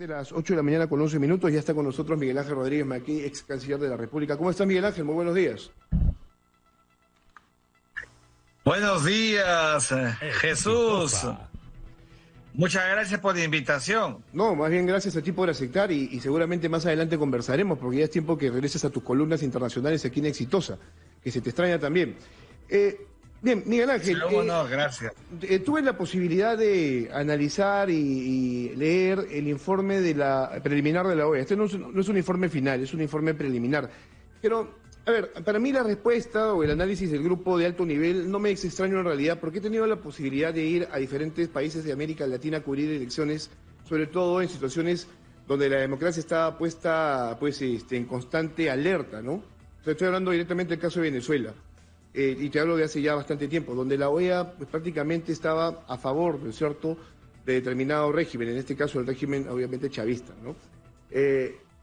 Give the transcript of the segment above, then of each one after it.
De las 8 de la mañana con 11 minutos, ya está con nosotros Miguel Ángel Rodríguez Maquí, ex canciller de la República. ¿Cómo está, Miguel Ángel? Muy buenos días. Buenos días, Jesús. Muchas gracias por la invitación. No, más bien gracias a ti por aceptar y seguramente más adelante conversaremos, porque ya es tiempo que regreses a tus columnas internacionales aquí en Exitosa, que se te extraña también. Bien, Miguel Ángel, no, gracias. Tuve la posibilidad de analizar y leer el informe de la preliminar de la OEA. Este no es un informe final, es un informe preliminar. Pero, a ver, para mí la respuesta o el análisis del grupo de alto nivel no me es extraño en realidad, porque he tenido la posibilidad de ir a diferentes países de América Latina a cubrir elecciones, sobre todo en situaciones donde la democracia está puesta en constante alerta, ¿no? O sea, estoy hablando directamente del caso de Venezuela. Y te hablo de hace ya bastante tiempo, donde la OEA pues, prácticamente estaba a favor, ¿no es cierto?, de determinado régimen, en este caso el régimen obviamente chavista, ¿no?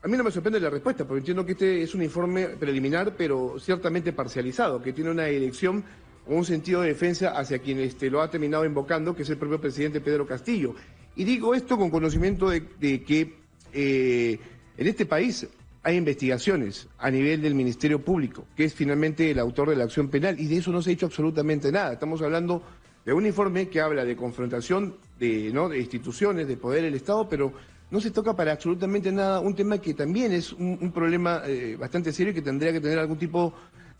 A mí no me sorprende la respuesta, porque entiendo que este es un informe preliminar, pero ciertamente parcializado, que tiene una dirección o un sentido de defensa hacia quien lo ha terminado invocando, que es el propio presidente Pedro Castillo. Y digo esto con conocimiento de que en este país hay investigaciones a nivel del Ministerio Público, que es finalmente el autor de la acción penal, y de eso no se ha hecho absolutamente nada. Estamos hablando de un informe que habla de confrontación de instituciones, de poder del Estado, pero no se toca para absolutamente nada un tema que también es un problema bastante serio y que tendría que tener algún tipo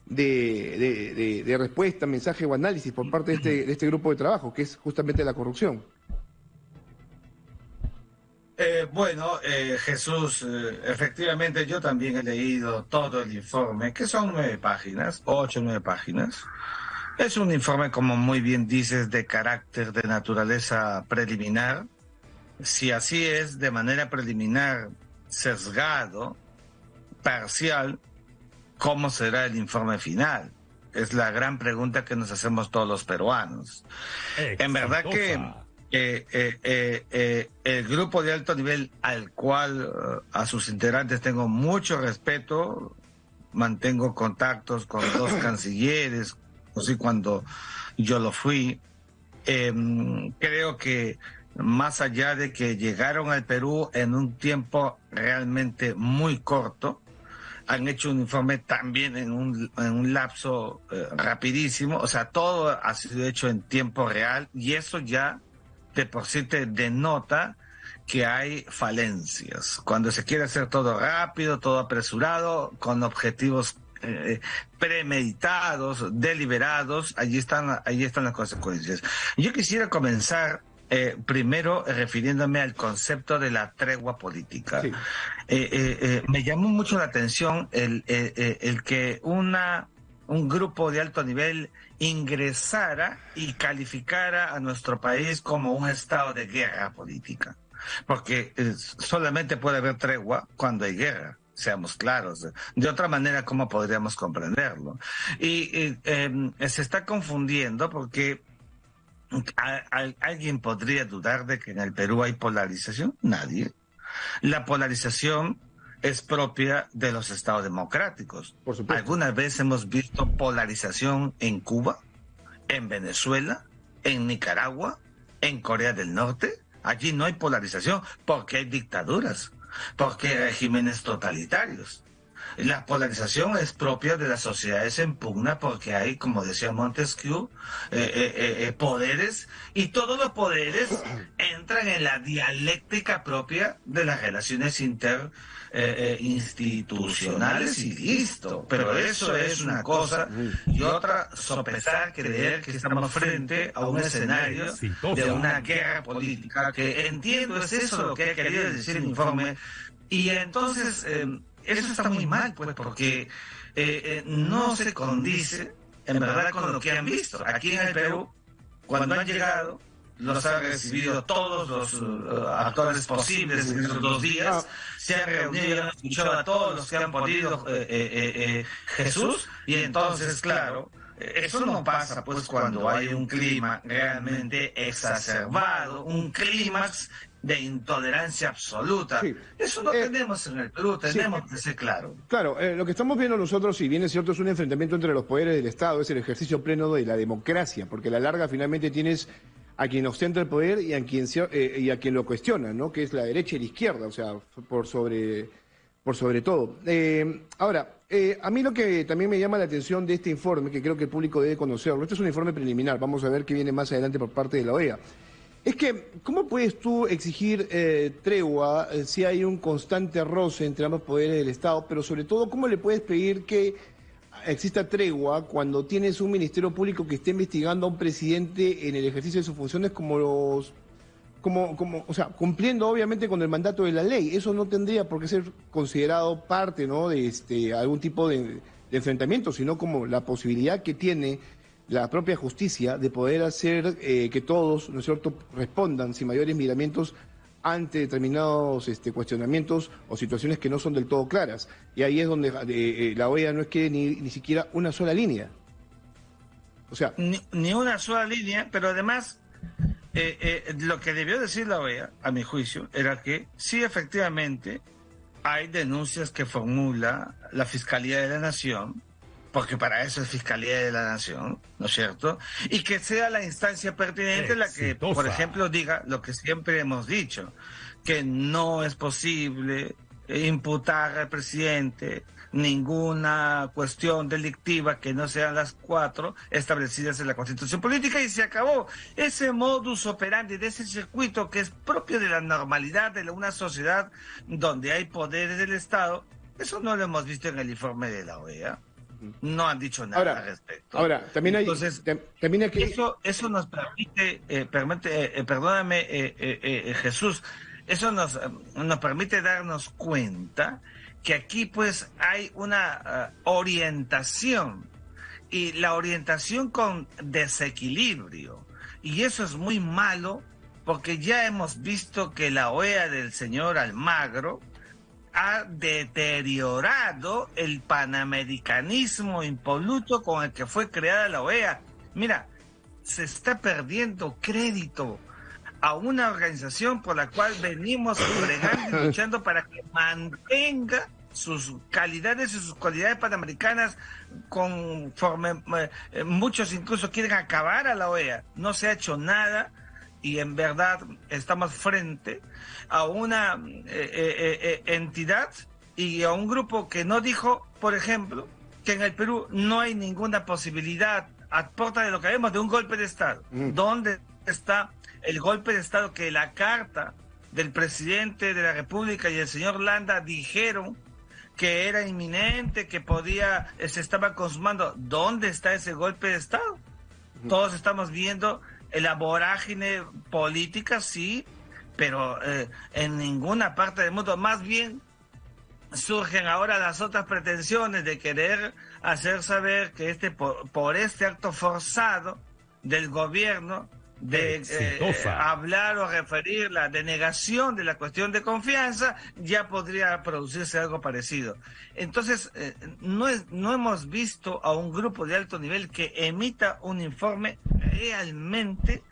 de respuesta, mensaje o análisis por parte de este grupo de trabajo, que es justamente la corrupción. Jesús, efectivamente yo también he leído todo el informe, que son 9 páginas, 8 o 9 páginas. Es un informe, como muy bien dices, de carácter de naturaleza preliminar. Si así es, de manera preliminar, sesgado, parcial, ¿cómo será el informe final? Es la gran pregunta que nos hacemos todos los peruanos. Exitosa. En verdad que el grupo de alto nivel al cual a sus integrantes tengo mucho respeto, mantengo contactos con 2 cancilleres, así cuando yo lo fui, creo que más allá de que llegaron al Perú en un tiempo realmente muy corto, han hecho un informe también en un lapso rapidísimo, o sea, todo ha sido hecho en tiempo real y eso ya de por sí te denota que hay falencias. Cuando se quiere hacer todo rápido, todo apresurado, con objetivos premeditados, deliberados, allí están las consecuencias. Yo quisiera comenzar primero refiriéndome al concepto de la tregua política. Sí. Me llamó mucho la atención el que un grupo de alto nivel ingresara y calificara a nuestro país como un estado de guerra política. Porque solamente puede haber tregua cuando hay guerra, seamos claros. De otra manera, ¿cómo podríamos comprenderlo? Y se está confundiendo porque ¿alguien podría dudar de que en el Perú hay polarización? Nadie. La polarización es propia de los estados democráticos. Por supuesto. ¿Alguna vez hemos visto polarización en Cuba, en Venezuela, en Nicaragua, en Corea del Norte? Allí no hay polarización porque hay dictaduras, porque hay regímenes totalitarios. La polarización es propia de las sociedades en pugna porque hay, como decía Montesquieu, poderes, y todos los poderes entran en la dialéctica propia de las relaciones institucionales y listo. Pero eso es una cosa, y otra sopesar, creer que estamos frente a un escenario de una guerra política, que entiendo es eso lo que ha querido decir el informe, y entonces eso está muy mal, pues, porque no se condice, en verdad, con lo que han visto. Aquí en el Perú, cuando han llegado, los han recibido todos los actores posibles en esos 2 días, se han reunido y han escuchado a todos los que han podido, Jesús, y entonces, claro, eso no pasa pues cuando hay un clima realmente exacerbado, un clímax de intolerancia absoluta. Sí. Eso no tenemos en el Perú, tenemos que ser claro. Claro, lo que estamos viendo nosotros, si bien es cierto, es un enfrentamiento entre los poderes del Estado, es el ejercicio pleno de la democracia, porque a la larga finalmente tienes a quien ostenta el poder y a quien lo cuestiona, ¿no? Que es la derecha y la izquierda, o sea, por sobre todo. Ahora, a mí lo que también me llama la atención de este informe, que creo que el público debe conocerlo, este es un informe preliminar, vamos a ver qué viene más adelante por parte de la OEA, es que, ¿cómo puedes tú exigir tregua si hay un constante roce entre ambos poderes del Estado? Pero sobre todo, ¿cómo le puedes pedir que exista tregua cuando tienes un ministerio público que esté investigando a un presidente en el ejercicio de sus funciones o sea, cumpliendo obviamente con el mandato de la ley? Eso no tendría por qué ser considerado parte, ¿no?, de algún tipo de enfrentamiento, sino como la posibilidad que tiene la propia justicia de poder hacer que todos, ¿no es cierto?, respondan sin mayores miramientos ante determinados cuestionamientos o situaciones que no son del todo claras. Y ahí es donde la OEA no escribe ni siquiera una sola línea. O sea, ni una sola línea, pero además lo que debió decir la OEA, a mi juicio, era que sí, efectivamente, hay denuncias que formula la Fiscalía de la Nación, porque para eso es Fiscalía de la Nación, ¿no es cierto? Y que sea la instancia pertinente la que, por ejemplo, diga lo que siempre hemos dicho, que no es posible imputar al presidente ninguna cuestión delictiva que no sean las 4 establecidas en la Constitución Política, y se acabó. Ese modus operandi de ese circuito que es propio de la normalidad de una sociedad donde hay poderes del Estado, eso no lo hemos visto en el informe de la OEA. No han dicho nada al respecto. Ahora, también hay... Entonces, también hay que... eso nos permite, perdóname, Jesús, eso nos permite darnos cuenta que aquí pues hay una orientación, y la orientación con desequilibrio, y eso es muy malo, porque ya hemos visto que la OEA del señor Almagro ha deteriorado el panamericanismo impoluto con el que fue creada la OEA. Mira, se está perdiendo crédito a una organización por la cual venimos bregando y luchando para que mantenga sus calidades y sus cualidades panamericanas, conforme muchos incluso quieren acabar a la OEA. No se ha hecho nada, y en verdad estamos frente a una entidad y a un grupo que no dijo, por ejemplo, que en el Perú no hay ninguna posibilidad, a porta de lo que vemos, de un golpe de Estado. ¿Dónde está el golpe de Estado que la carta del presidente de la República y el señor Landa dijeron que era inminente, que se estaba consumando? ¿Dónde está ese golpe de Estado? Todos estamos viendo la vorágine política, sí, pero en ninguna parte del mundo. Más bien surgen ahora las otras pretensiones de querer hacer saber que por este acto forzado del gobierno de hablar o referir la denegación de la cuestión de confianza, ya podría producirse algo parecido. Entonces, no hemos visto a un grupo de alto nivel que emita un informe realmente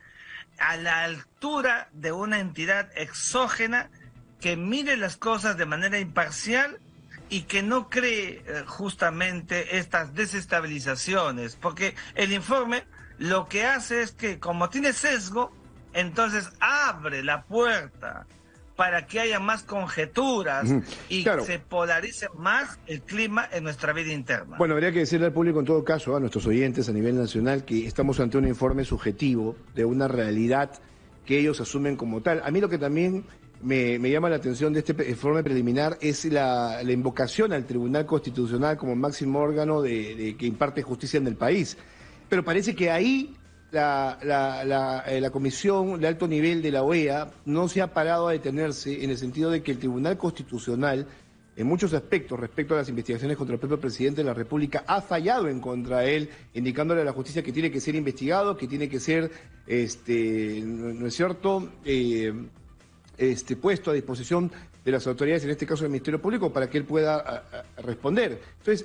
a la altura de una entidad exógena que mire las cosas de manera imparcial y que no cree justamente estas desestabilizaciones, porque el informe lo que hace es que, como tiene sesgo, entonces abre la puerta para que haya más conjeturas y se polarice más el clima en nuestra vida interna. Bueno, habría que decirle al público, en todo caso, a nuestros oyentes a nivel nacional, que estamos ante un informe subjetivo de una realidad que ellos asumen como tal. A mí lo que también me llama la atención de este informe preliminar es la invocación al Tribunal Constitucional como máximo órgano que imparte justicia en el país. Pero parece que ahí la comisión de alto nivel de la OEA no se ha parado a detenerse, en el sentido de que el Tribunal Constitucional, en muchos aspectos respecto a las investigaciones contra el propio presidente de la República, ha fallado en contra de él, indicándole a la justicia que tiene que ser investigado, que tiene que ser, ¿no es cierto?, puesto a disposición de las autoridades, en este caso del Ministerio Público, para que él pueda responder. Entonces,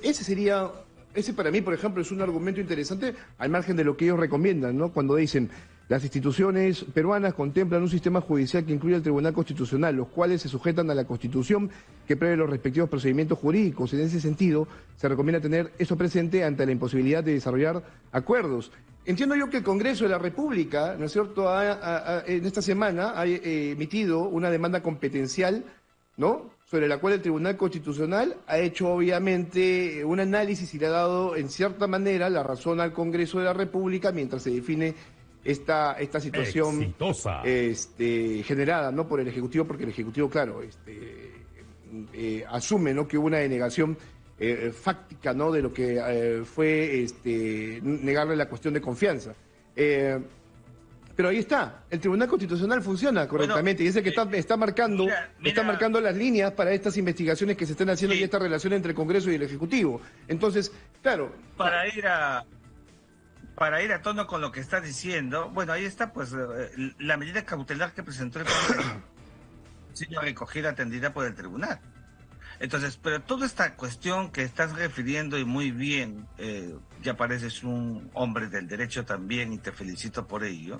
ese para mí, por ejemplo, es un argumento interesante al margen de lo que ellos recomiendan, ¿no? Cuando dicen, las instituciones peruanas contemplan un sistema judicial que incluye al Tribunal Constitucional, los cuales se sujetan a la Constitución que prevé los respectivos procedimientos jurídicos. En ese sentido, se recomienda tener eso presente ante la imposibilidad de desarrollar acuerdos. entiendo yo que el Congreso de la República, ¿no es cierto?, en esta semana ha emitido una demanda competencial, ¿no?, sobre la cual el Tribunal Constitucional ha hecho obviamente un análisis y le ha dado en cierta manera la razón al Congreso de la República mientras se define esta situación generada, ¿no?, por el Ejecutivo, porque el Ejecutivo, claro, asume, ¿no?, que hubo una denegación fáctica, ¿no?, de lo que fue negarle la cuestión de confianza. Pero ahí está, el Tribunal Constitucional funciona correctamente, y es el que está marcando las líneas para estas investigaciones que se están haciendo y esta relación entre el Congreso y el Ejecutivo. Entonces, claro... Para ir a tono con lo que estás diciendo, bueno, ahí está pues la medida cautelar que presentó el Congreso, sido recogida, atendida por el Tribunal. Entonces, pero toda esta cuestión que estás refiriendo y muy bien, ya pareces un hombre del derecho también y te felicito por ello,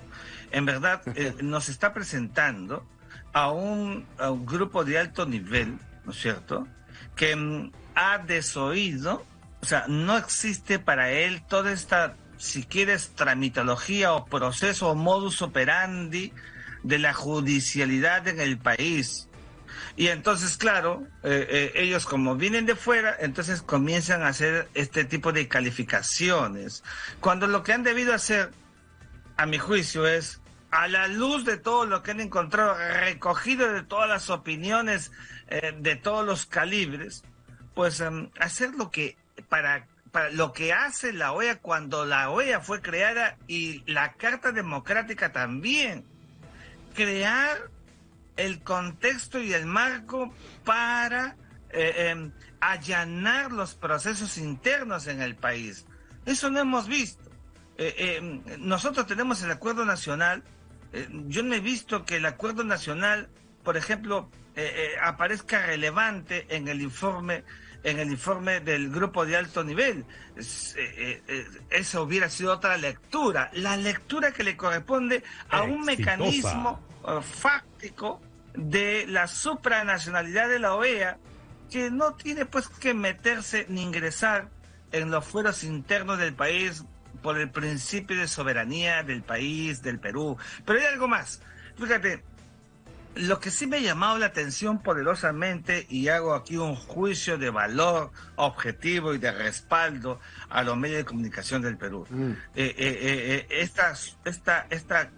en verdad nos está presentando a un grupo de alto nivel, ¿no es cierto?, que ha desoído, o sea, no existe para él toda esta, si quieres, tramitología o proceso o modus operandi de la judicialidad en el país. Y entonces, claro, ellos como vienen de fuera, entonces comienzan a hacer este tipo de calificaciones, cuando lo que han debido hacer, a mi juicio, es, a la luz de todo lo que han encontrado, recogido de todas las opiniones de todos los calibres, pues hacer lo que, para lo que hace la OEA cuando la OEA fue creada y la Carta Democrática también, crear el contexto y el marco para allanar los procesos internos en el país. Eso no hemos visto. Nosotros tenemos el Acuerdo Nacional. Yo no he visto que el Acuerdo Nacional, por ejemplo, aparezca relevante en el informe del grupo de alto nivel. Eso hubiera sido otra lectura, la lectura que le corresponde a un mecanismo fáctico de la supranacionalidad de la OEA, que no tiene pues que meterse ni ingresar en los fueros internos del país por el principio de soberanía del país, del Perú. Pero hay algo más. Fíjate, lo que sí me ha llamado la atención poderosamente, y hago aquí un juicio de valor objetivo y de respaldo a los medios de comunicación del Perú. Esta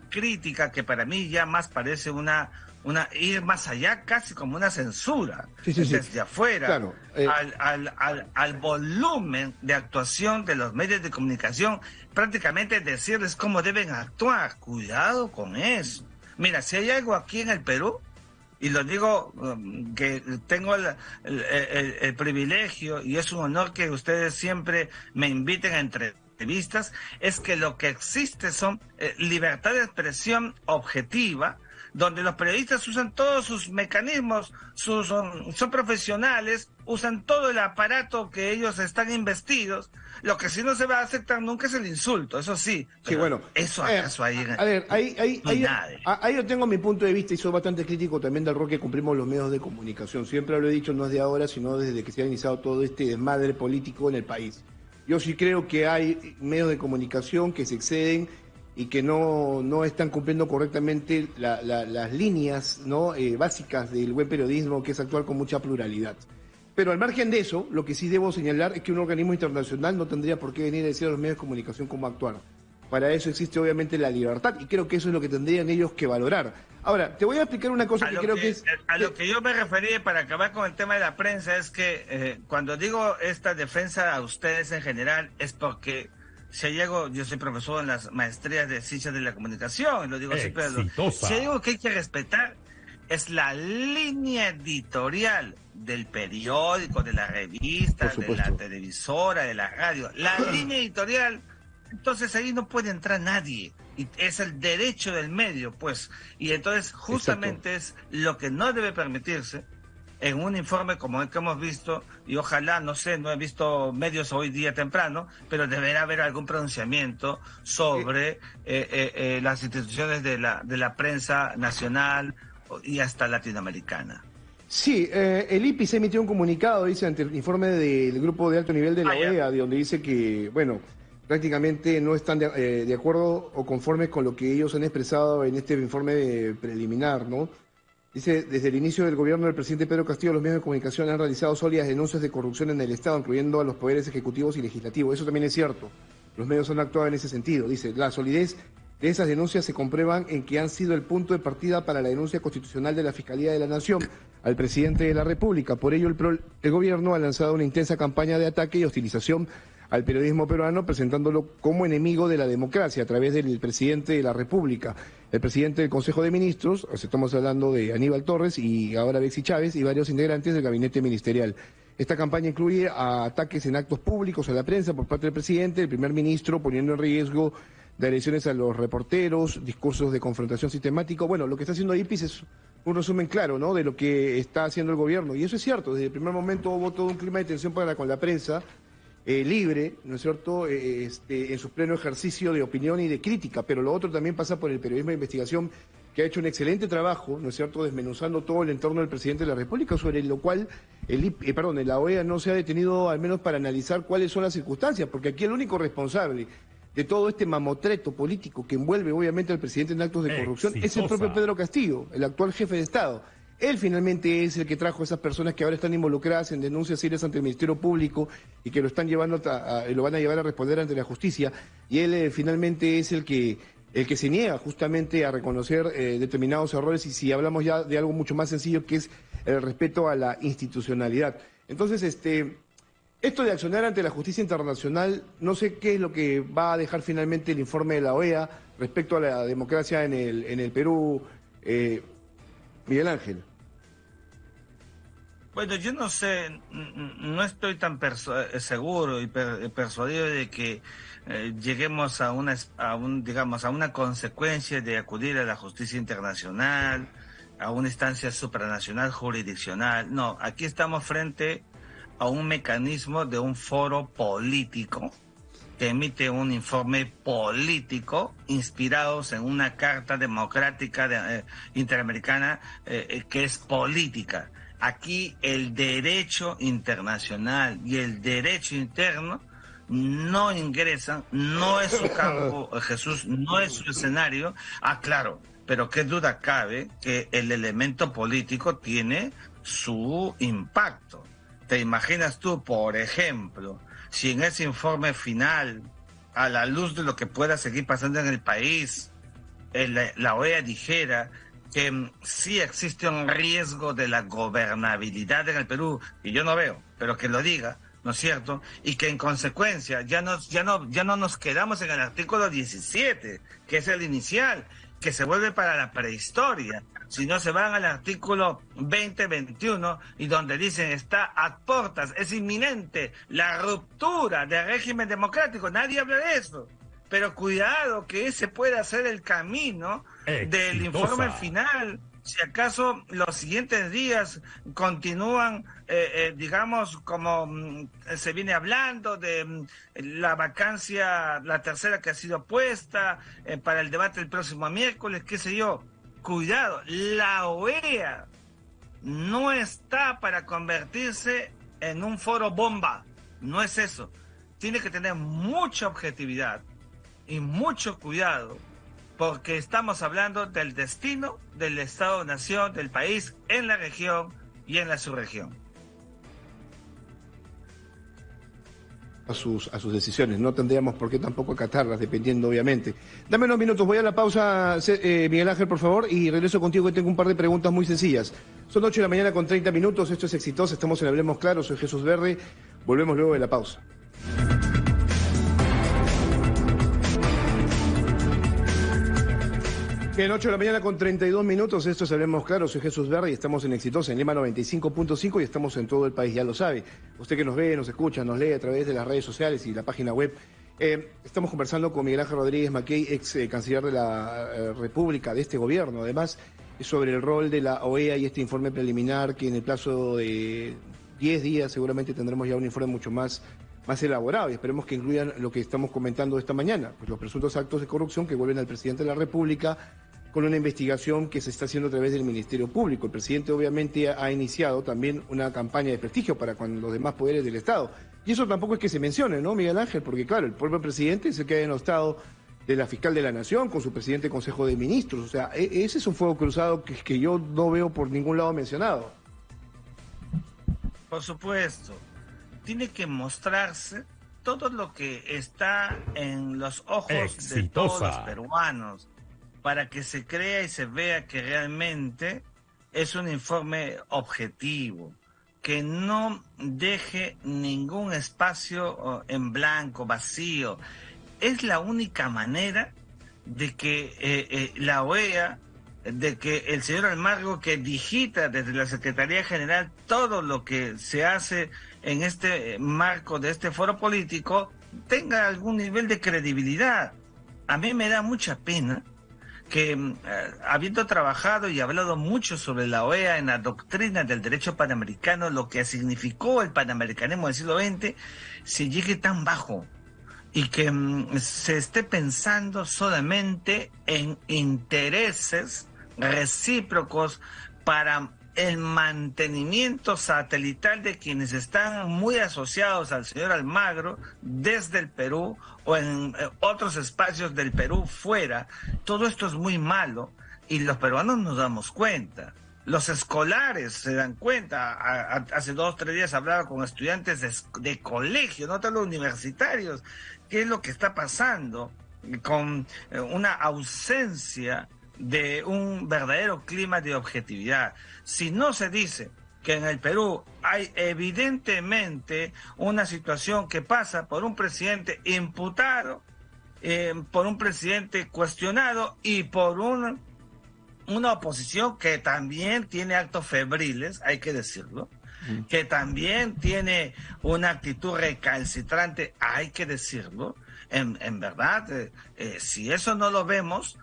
crítica que para mí ya más parece ir más allá, casi como una censura desde afuera, claro, al volumen de actuación de los medios de comunicación, prácticamente decirles cómo deben actuar. Cuidado con eso. Mira, si hay algo aquí en el Perú, y lo digo que tengo el privilegio, y es un honor que ustedes siempre me inviten a entrevistas, es que lo que existe son libertad de expresión objetiva, donde los periodistas usan todos sus mecanismos, son profesionales, usan todo el aparato que ellos están investidos. Lo que sí no se va a aceptar nunca es el insulto, eso sí. Sí, bueno. ¿Eso acaso ahí? A ver, ahí yo tengo mi punto de vista y soy bastante crítico también del rol que cumplimos los medios de comunicación. Siempre lo he dicho, no es de ahora, sino desde que se ha iniciado todo este desmadre político en el país. Yo sí creo que hay medios de comunicación que se exceden y que no están cumpliendo correctamente las líneas, ¿no?, básicas del buen periodismo, que es actuar con mucha pluralidad. Pero al margen de eso, lo que sí debo señalar es que un organismo internacional no tendría por qué venir a decir a los medios de comunicación cómo actuar. Para eso existe obviamente la libertad, y creo que eso es lo que tendrían ellos que valorar. Ahora, te voy a explicar una cosa que creo que es... A lo que yo me referí, para acabar con el tema de la prensa, es que cuando digo esta defensa a ustedes en general, es porque... yo soy profesor en las maestrías de ciencias de la comunicación, y lo digo siempre, si hay algo que hay que respetar es la línea editorial del periódico, de la revista, de la televisora, de la radio, la línea editorial. Entonces ahí no puede entrar nadie, y es el derecho del medio, pues, y entonces justamente es lo que no debe permitirse en un informe como el que hemos visto, y ojalá, no sé, no he visto medios hoy día temprano, pero deberá haber algún pronunciamiento sobre las instituciones de la prensa nacional y hasta latinoamericana. Sí, el IPI emitió un comunicado, dice, ante el informe del grupo de alto nivel de la OEA, donde dice que, bueno, prácticamente no están de acuerdo o conformes con lo que ellos han expresado en este informe preliminar, ¿no? Dice, desde el inicio del gobierno del presidente Pedro Castillo, los medios de comunicación han realizado sólidas denuncias de corrupción en el Estado, incluyendo a los poderes ejecutivos y legislativos. Eso también es cierto. Los medios han actuado en ese sentido. Dice, la solidez de esas denuncias se comprueban en que han sido el punto de partida para la denuncia constitucional de la Fiscalía de la Nación al presidente de la República. Por ello, el gobierno ha lanzado una intensa campaña de ataque y hostilización al periodismo peruano, presentándolo como enemigo de la democracia a través del presidente de la República, el presidente del Consejo de Ministros, estamos hablando de Aníbal Torres y ahora Bexy Chávez y varios integrantes del gabinete ministerial. Esta campaña incluye ataques en actos públicos a la prensa por parte del presidente, el primer ministro, poniendo en riesgo de agresiones a los reporteros, discursos de confrontación sistemático. Bueno, lo que está haciendo IPIS es un resumen claro, ¿no?, de lo que está haciendo el gobierno. Y eso es cierto, desde el primer momento hubo todo un clima de tensión con la prensa, libre, ¿no es cierto?, en su pleno ejercicio de opinión y de crítica, pero lo otro también pasa por el periodismo de investigación, que ha hecho un excelente trabajo, ¿no es cierto?, desmenuzando todo el entorno del presidente de la República, sobre lo cual la OEA no se ha detenido al menos para analizar cuáles son las circunstancias, porque aquí el único responsable de todo este mamotreto político que envuelve obviamente al presidente en actos de corrupción es el propio Pedro Castillo, el actual jefe de Estado. Él finalmente es el que trajo a esas personas que ahora están involucradas en denuncias serias ante el Ministerio Público y que lo están llevando lo van a llevar a responder ante la justicia, y él finalmente es el que se niega justamente a reconocer determinados errores, y si hablamos ya de algo mucho más sencillo, que es el respeto a la institucionalidad. Entonces, esto de accionar ante la justicia internacional, no sé qué es lo que va a dejar finalmente el informe de la OEA respecto a la democracia en el Perú, Miguel Ángel. Bueno, yo no sé, no estoy tan seguro y persuadido de que lleguemos a una consecuencia de acudir a la justicia internacional, a una instancia supranacional jurisdiccional. No, aquí estamos frente a un mecanismo de un foro político que emite un informe político inspirados en una carta democrática interamericana que es política. Aquí el derecho internacional y el derecho interno no ingresan, no es su campo, Jesús, no es su escenario. Claro, pero qué duda cabe que el elemento político tiene su impacto. ¿Te imaginas tú, por ejemplo, si en ese informe final, a la luz de lo que pueda seguir pasando en el país, la OEA dijera que sí existe un riesgo de la gobernabilidad en el Perú, y yo no veo, pero que lo diga, ¿no es cierto? Y que en consecuencia ya no nos quedamos en el artículo 17, que es el inicial, que se vuelve para la prehistoria, sino se van al artículo 20-21, y donde dicen está a portas, es inminente la ruptura del régimen democrático. Nadie habla de eso, pero cuidado que ese puede ser el camino del informe final. Si acaso los siguientes días continúan, digamos, como se viene hablando de la vacancia, la tercera que ha sido puesta para el debate el próximo miércoles, qué sé yo. Cuidado, la OEA no está para convertirse en un foro bomba, no es eso. Tiene que tener mucha objetividad y mucho cuidado, porque estamos hablando del destino del Estado-Nación, del país, en la región y en la subregión. A sus decisiones, no tendríamos por qué tampoco acatarlas, dependiendo obviamente. Dame unos minutos, voy a la pausa, Miguel Ángel, por favor, y regreso contigo, que tengo un par de preguntas muy sencillas. Son 8 de la mañana con 30 minutos, esto es Exitoso, estamos en Hablemos Claro, soy Jesús Verde, volvemos luego de la pausa. Bien, 8 de la mañana con 32 minutos, esto es Hablemos Claro, soy Jesús Verde y estamos en Exitosa, en Lima 95.5, y estamos en todo el país, ya lo sabe. Usted que nos ve, nos escucha, nos lee a través de las redes sociales y la página web. Estamos conversando con Miguel Ángel Rodríguez Mackey, ex canciller de la República, de este gobierno, además, sobre el rol de la OEA y este informe preliminar, que en el plazo de 10 días seguramente tendremos ya un informe mucho más elaborado, y esperemos que incluyan lo que estamos comentando esta mañana, pues los presuntos actos de corrupción que vuelven al presidente de la República, con una investigación que se está haciendo a través del Ministerio Público. El presidente obviamente ha iniciado también una campaña de prestigio para con los demás poderes del Estado, Y eso tampoco es que se mencione, ¿no, Miguel Ángel? Porque claro, el propio presidente se queda denostado de la fiscal de la Nación con su presidente del Consejo de Ministros. O sea, ese es un fuego cruzado que yo no veo por ningún lado mencionado. Por supuesto, tiene que mostrarse todo lo que está en los ojos de todos los peruanos para que se crea y se vea que realmente es un informe objetivo, que no deje ningún espacio en blanco, vacío. Es la única manera de que la OEA, de que el señor Almagro, que digita desde la Secretaría General todo lo que se hace en este marco de este foro político, tenga algún nivel de credibilidad. A mí me da mucha pena que, habiendo trabajado y hablado mucho sobre la OEA en la doctrina del derecho panamericano, lo que significó el panamericanismo del siglo XX, se llegue tan bajo y que se esté pensando solamente en intereses recíprocos para el mantenimiento satelital de quienes están muy asociados al señor Almagro desde el Perú o en otros espacios del Perú fuera. Todo esto es muy malo y los peruanos nos damos cuenta. Los escolares se dan cuenta. Hace 2 o 3 días hablaba con estudiantes de colegio, no tanto universitarios, qué es lo que está pasando con una ausencia de un verdadero clima de objetividad. Si no se dice que en el Perú hay evidentemente una situación que pasa por un presidente imputado, por un presidente cuestionado y por una oposición que también tiene actos febriles, hay que decirlo, que también tiene una actitud recalcitrante, hay que decirlo, en verdad, si eso no lo vemos,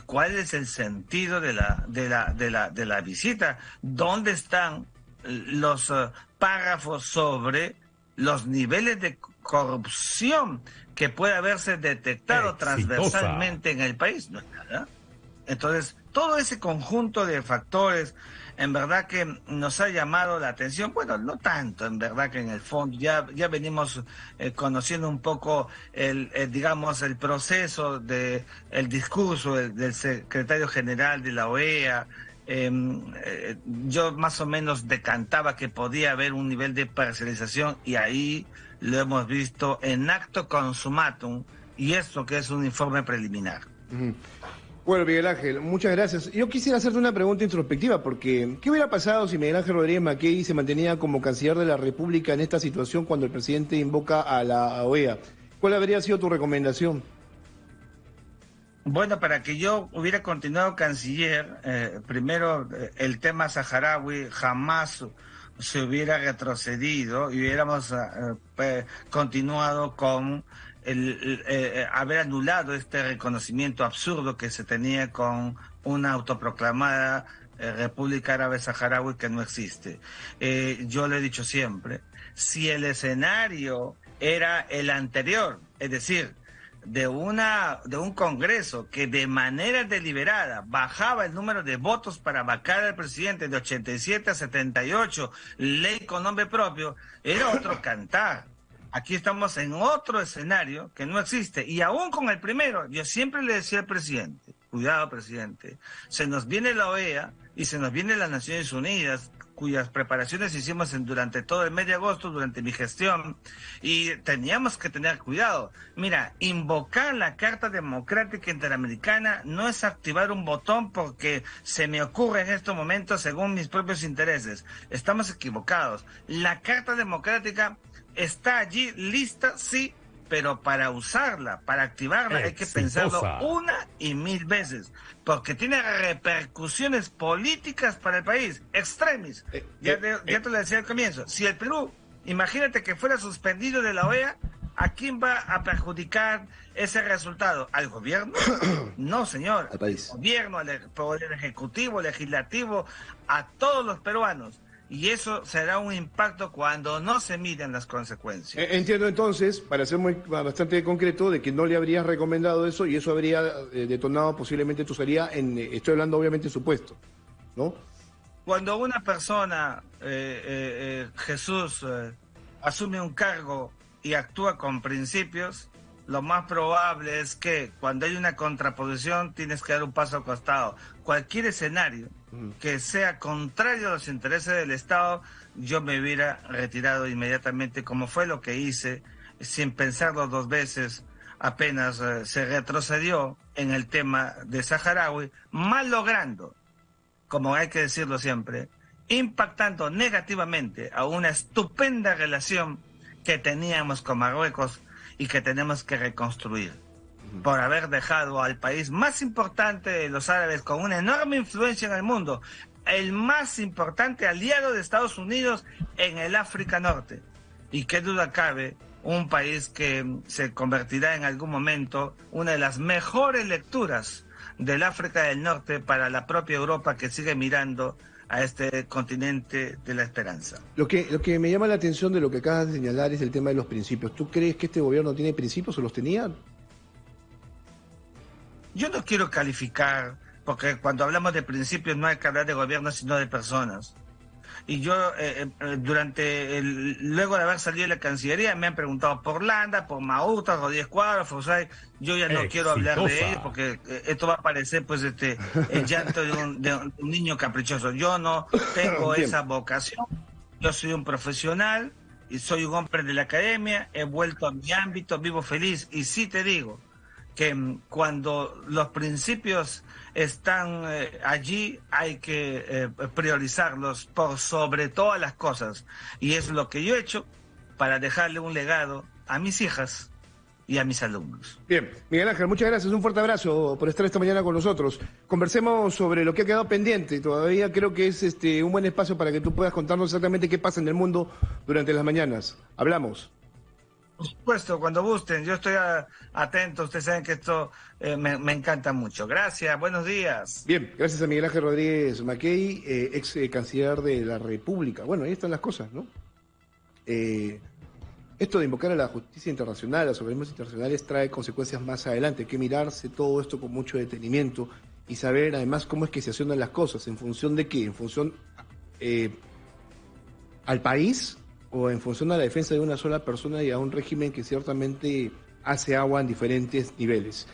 ¿cuál es el sentido de la visita? ¿Dónde están los párrafos sobre los niveles de corrupción que puede haberse detectado transversalmente en el país? No es nada. Entonces, todo ese conjunto de factores, en verdad que nos ha llamado la atención. Bueno, no tanto, en verdad que en el fondo ya venimos conociendo un poco digamos, el proceso de el discurso del secretario general de la OEA. Yo más o menos decantaba que podía haber un nivel de parcialización y ahí lo hemos visto en acto consumatum, y esto que es un informe preliminar. Bueno, Miguel Ángel, muchas gracias. Yo quisiera hacerte una pregunta introspectiva, porque ¿qué hubiera pasado si Miguel Ángel Rodríguez Mackenzie se mantenía como canciller de la República en esta situación cuando el presidente invoca a la OEA? ¿Cuál habría sido tu recomendación? Bueno, para que yo hubiera continuado canciller, primero el tema saharaui jamás se hubiera retrocedido y hubiéramos continuado con haber anulado este reconocimiento absurdo que se tenía con una autoproclamada República Árabe Saharaui que no existe. Yo le he dicho siempre, si el escenario era el anterior, es decir, de un Congreso que de manera deliberada bajaba el número de votos para vacar al presidente de 87 a 78, ley con nombre propio, era otro cantar. Aquí estamos en otro escenario que no existe. Y aún con el primero, yo siempre le decía al presidente, cuidado, presidente, se nos viene la OEA y se nos viene las Naciones Unidas, cuyas preparaciones hicimos durante todo el mes de agosto, durante mi gestión, y teníamos que tener cuidado. Mira, invocar la Carta Democrática Interamericana no es activar un botón porque se me ocurre en estos momentos según mis propios intereses. Estamos equivocados. La Carta Democrática está allí lista, sí, pero para usarla, para activarla, hay que pensarlo 1 y 1000 veces, porque tiene repercusiones políticas para el país, extremis. Ya te lo decía al comienzo, si el Perú, imagínate que fuera suspendido de la OEA, ¿a quién va a perjudicar ese resultado? ¿Al gobierno? No, señor. Al país. Al gobierno, al poder ejecutivo, legislativo, a todos los peruanos. Y eso será un impacto cuando no se miden las consecuencias. Entiendo entonces, para ser bastante concreto, de que no le habrías recomendado eso y eso habría detonado posiblemente tu salida estoy hablando obviamente de su puesto, ¿no? Cuando una persona, Jesús, asume un cargo y actúa con principios, lo más probable es que cuando hay una contraposición tienes que dar un paso al costado. Cualquier escenario que sea contrario a los intereses del Estado, yo me hubiera retirado inmediatamente, como fue lo que hice, sin pensarlo dos veces, apenas se retrocedió en el tema de Saharaui, mal logrando, como hay que decirlo siempre, impactando negativamente a una estupenda relación que teníamos con Marruecos y que tenemos que reconstruir, por haber dejado al país más importante de los árabes con una enorme influencia en el mundo, el más importante aliado de Estados Unidos en el África Norte, y qué duda cabe, un país que se convertirá en algún momento una de las mejores lecturas del África del Norte para la propia Europa, que sigue mirando a este continente de la esperanza. Lo que me llama la atención de lo que acabas de señalar es el tema de los principios. ¿Tú crees que este gobierno tiene principios o los tenía? Yo no quiero calificar, porque cuando hablamos de principios no hay que hablar de gobierno, sino de personas. Y yo, luego de haber salido de la Cancillería, me han preguntado por Landa, por Mauta, Rodríguez Cuadros, Fosay. Yo ya no quiero hablar de ellos, porque esto va a parecer pues el llanto de un niño caprichoso. Yo no tengo esa vocación. Yo soy un profesional y soy un hombre de la academia, he vuelto a mi ámbito, vivo feliz. Y sí te digo que cuando los principios están allí, hay que priorizarlos por sobre todas las cosas. Y es lo que yo he hecho para dejarle un legado a mis hijas y a mis alumnos. Bien, Miguel Ángel, muchas gracias. Un fuerte abrazo por estar esta mañana con nosotros. Conversemos sobre lo que ha quedado pendiente. Todavía creo que es un buen espacio para que tú puedas contarnos exactamente qué pasa en el mundo durante las mañanas. Hablamos. Por supuesto, cuando gusten, yo estoy atento, ustedes saben que esto me encanta mucho. Gracias, buenos días. Bien, gracias a Miguel Ángel Rodríguez Mackey, ex canciller de la República. Bueno, ahí están las cosas, ¿no? Esto de invocar a la justicia internacional, a los organismos internacionales, trae consecuencias más adelante. Hay que mirarse todo esto con mucho detenimiento y saber además cómo es que se accionan las cosas, en función de qué, en función al país, o en función a la defensa de una sola persona y a un régimen que ciertamente hace agua en diferentes niveles.